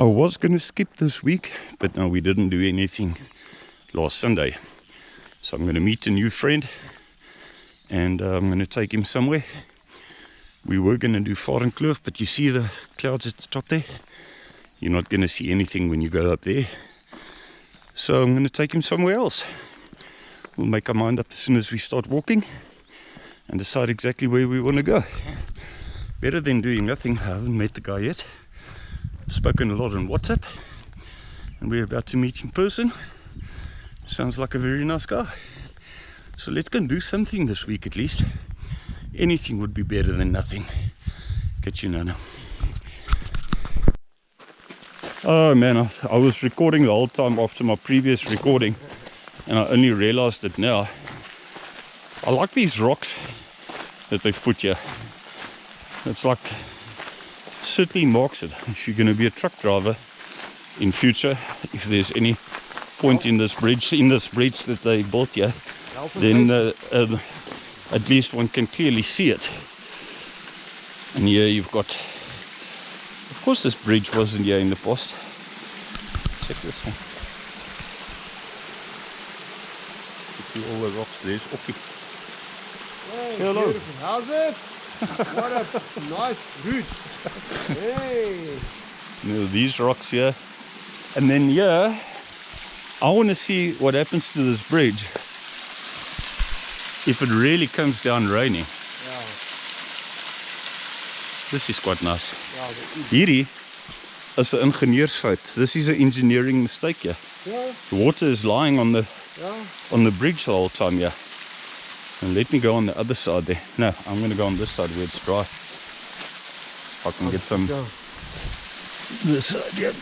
I was going to skip this week, but no, we didn't do anything last Sunday. So I'm going to meet a new friend and I'm going to take him somewhere. We were going to do Varingkloof, but you see the clouds at the top there? You're not going to see anything when you go up there. So I'm going to take him somewhere else. We'll make our mind up as soon as we start walking and decide exactly where we want to go. Better than doing nothing. I haven't met the guy yet. Spoken a lot on WhatsApp, and we're about to meet in person. Sounds like a very nice guy. So let's go and do something this week at least. Anything would be better than nothing. Get you now. Oh man, I was recording the whole time after my previous recording, and I only realized it now. I like these rocks that they've put here. It's like, certainly marks it. If you're going to be a truck driver in future, if there's any point in this bridge that they built here, then at least one can clearly see it. And here you've got, of course this bridge wasn't here in the past. Check this one. You see all the rocks. There's Oki. Hey, hello. Beautiful. How's it? What a nice route. Hey. You know, these rocks here. And then here, I want to see what happens to this bridge if it really comes down raining. Yeah. This is quite nice. Yeah, Hierdie is 'n ingenieursfout. This is an engineering mistake here. yeah. The water is lying on the bridge the whole time here. And let me go on the other side there. No, I'm going to go on this side where it's dry. I can get some this side here.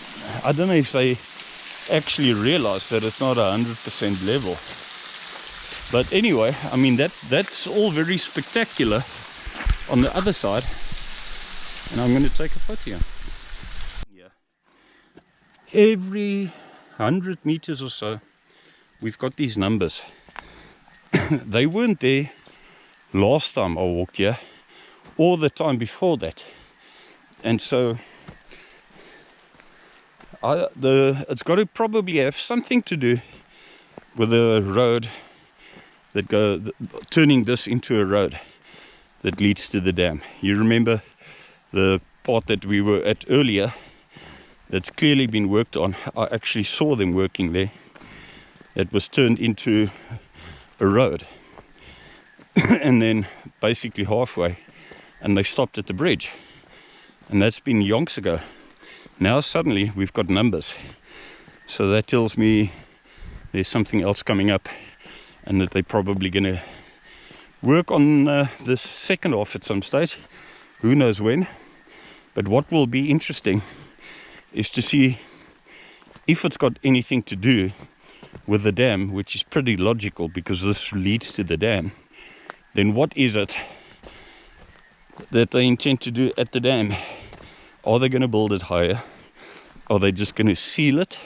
I don't know if they actually realize that it's not 100% level. But anyway, I mean that's all very spectacular on the other side. And I'm going to take a photo here. Yeah. Every 100 meters or so, we've got these numbers. They weren't there last time I walked here or the time before that, and so it's got to probably have something to do with the road that turning this into a road that leads to the dam. You remember the part that we were at earlier that's clearly been worked on? I actually saw them working there. It was turned into a road and then basically halfway, and they stopped at the bridge, and that's been yonks ago. Now suddenly we've got numbers, so that tells me there's something else coming up, and that they're probably going to work on this second half at some stage. Who knows when? But what will be interesting is to see if it's got anything to do with the dam, which is pretty logical because this leads to the dam. Then what is it that they intend to do at the dam? Are they going to build it higher? Are they just going to seal it?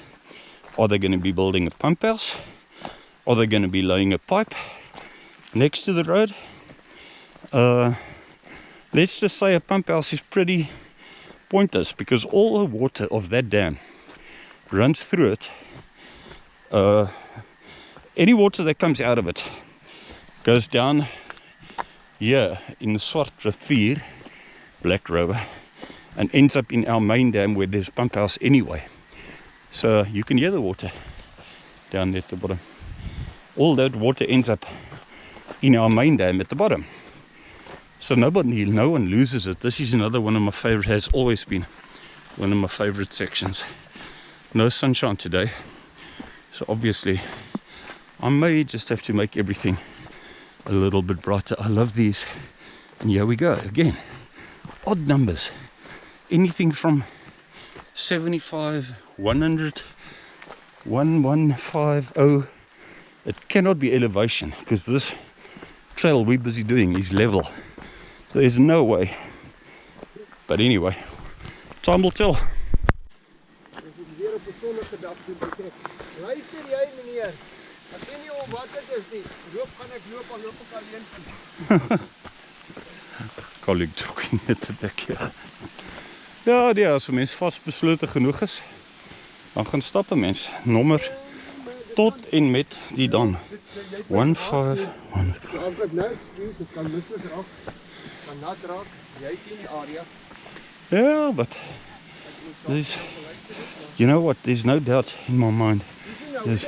Are they going to be building a pump house? Are they going to be laying a pipe next to the road? Let's just say a pump house is pretty pointless, because all the water of that dam runs through it. Any water that comes out of it goes down here in the Swart Rivier, Black River, and ends up in our main dam where there's pump house anyway. So you can hear the water down there at the bottom. All that water ends up in our main dam at the bottom. So no one loses it. This is another one of my favorite, has always been one of my favorite sections. No sunshine today, so obviously I may just have to make everything a little bit brighter. I love these. And here we go again. Odd numbers. Anything from 75, 100, 1150. It cannot be elevation, because this trail we're busy doing is level. So there's no way. But anyway, time will tell. Luister jy meneer, ek weet nie wat dit is nie. Gaan ek loop alleen. Colleague talking at the back here. Ja, nee, as 'n mens vasbeslote genoeg is, dan gaan stap 'n mens. Nommer tot en met die dan. 151. So as ek nou excuse, dit kan misslik raak, kan nat raak, jy ken die area. Yeah, but there's, you know what, there's no doubt in my mind. There's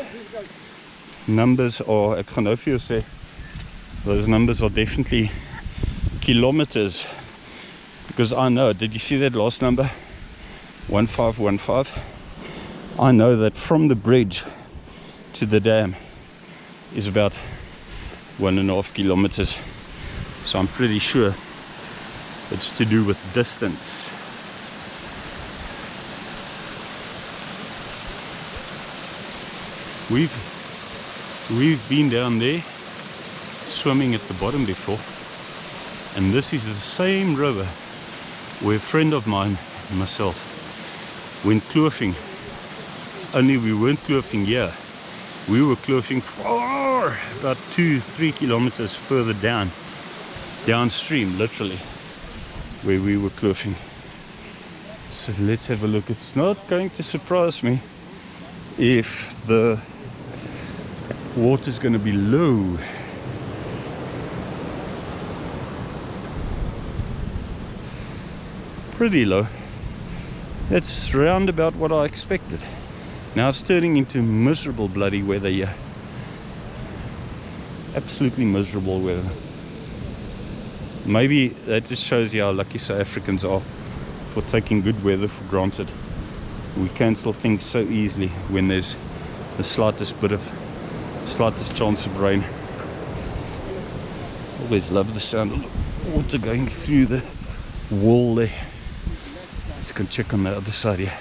numbers are, ek gaan nou vir jou sê, those numbers are definitely kilometers. Because I know, did you see that last number? 1515. I know that from the bridge to the dam is about 1.5 kilometers. So I'm pretty sure it's to do with distance. We've been down there swimming at the bottom before, and this is the same river where a friend of mine and myself went kloofing. Only we weren't kloofing here. We were kloofing far, about 2-3 kilometers further downstream, literally, where we were kloofing. So let's have a look. It's not going to surprise me if the water's going to be low. Pretty low. That's round about what I expected. Now it's turning into miserable bloody weather here. Absolutely miserable weather. Maybe that just shows you how lucky South Africans are for taking good weather for granted. We cancel things so easily when there's the slightest chance of rain. Always love the sound of the water going through the wall there. Let's go check on the other side here.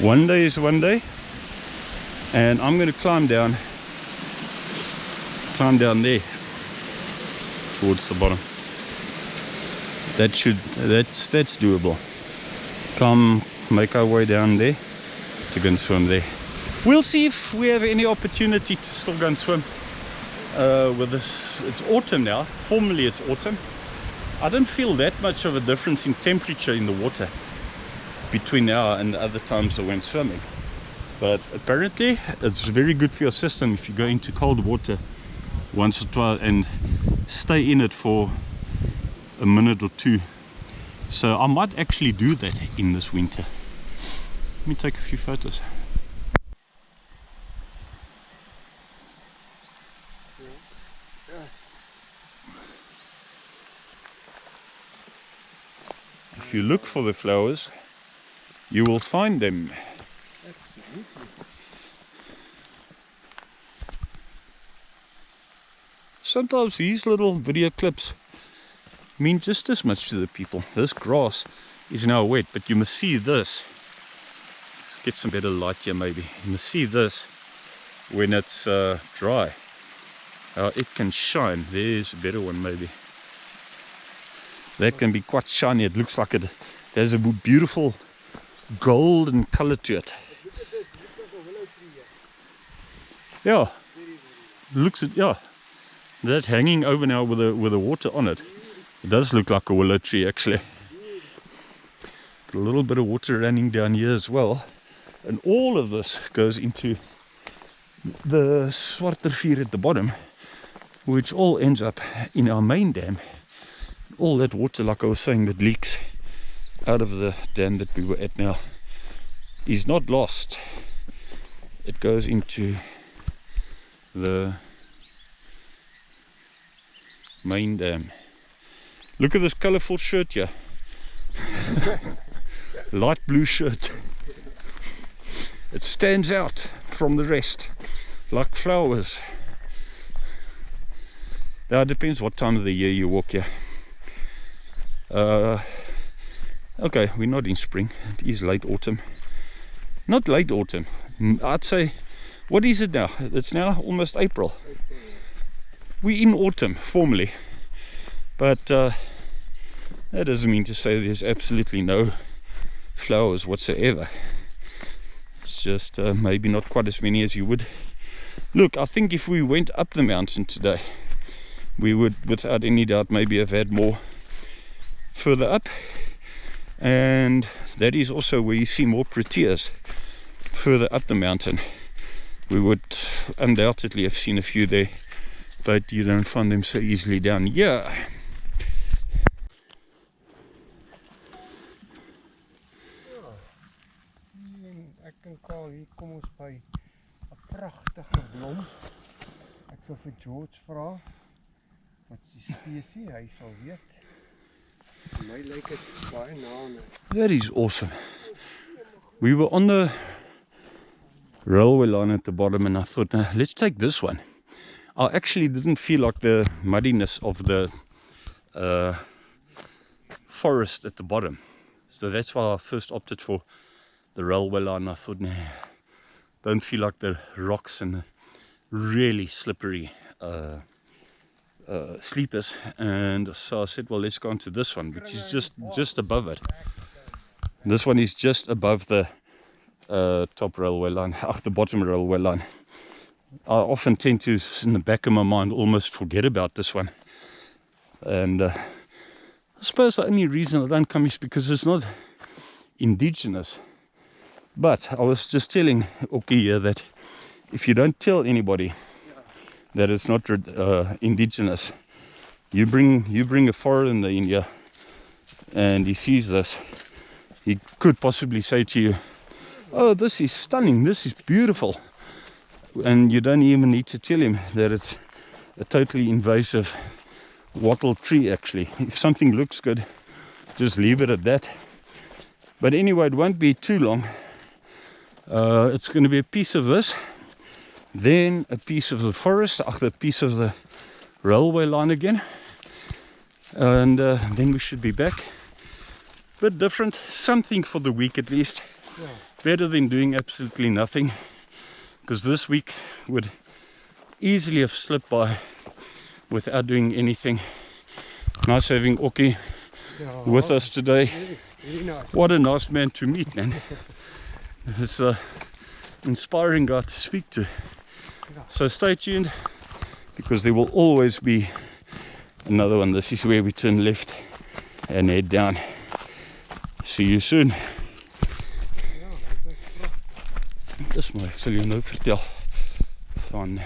One day is one day, and I'm going to climb down there towards the bottom. That's doable. Make our way down there to go and swim there. We'll see if we have any opportunity to still go and swim with this. It's autumn now. Formally it's autumn. I don't feel that much of a difference in temperature in the water between now and other times I went swimming, but apparently it's very good for your system if you go into cold water once or twice and stay in it for a minute or two. So I might actually do that in this winter. Let me take a few photos. If you look for the flowers, you will find them. Sometimes these little video clips mean just as much to the people. This grass is now wet, but you must see this. Let's get some better light here maybe. You must see this when it's dry. It can shine. There's a better one maybe. That can be quite shiny. It looks like it has a beautiful golden color to it. Yeah, yeah. That's hanging over now with the water on it. It does look like a willow tree actually. Got a little bit of water running down here as well, and all of this goes into the Swartrivier at the bottom, which all ends up in our main dam. All that water, like I was saying, that leaks out of the dam that we were at now is not lost. It goes into the main dam. Look at this colorful shirt here. Light blue shirt. It stands out from the rest like flowers. Now it depends what time of the year you walk here. Okay, we're not in spring. It is late autumn. Not late autumn. I'd say, what is it now? It's now almost April. we're in autumn formally, but that doesn't mean to say there's absolutely no flowers whatsoever. It's just maybe not quite as many as you would. Look, I think if we went up the mountain today, we would without any doubt maybe have had more further up, and that is also where you see more proteas further up the mountain. We would undoubtedly have seen a few there, but you don't find them so easily down here. Ek en Karl, hier kom ons by 'n pragtige blom. Ek wil vir George vra wat die spesie, hy sal weet. Vir my lyk dit baie na aan. That is awesome. We were on the railway line at the bottom, and I thought, let's take this one. I actually didn't feel like the muddiness of the forest at the bottom, so that's why I first opted for the railway line. I thought, nah, don't feel like the rocks and really slippery sleepers, and so I said, well, let's go on to this one, which is just above it. This one is just above the top railway line, the bottom railway line. I often tend to, in the back of my mind, almost forget about this one, and I suppose the only reason I don't come is because it's not indigenous. But I was just telling Oki here that if you don't tell anybody that it's not indigenous, you bring a foreigner in here and he sees this, he could possibly say to you, oh, this is stunning, this is beautiful, and you don't even need to tell him that it's a totally invasive wattle tree. Actually, if something looks good, just leave it at that. But anyway, it won't be too long. It's going to be a piece of this, then a piece of the forest, a piece of the railway line again, and then we should be back. Bit different, something for the week at least. Yeah. Better than doing absolutely nothing, because this week would easily have slipped by without doing anything. Nice having Oki with us today. Very nice. What a nice man to meet, man. It's an inspiring guy to speak to. So stay tuned, because there will always be another one. This is where we turn left and head down. See you soon. Dis maar, ek sal jou nou vertel van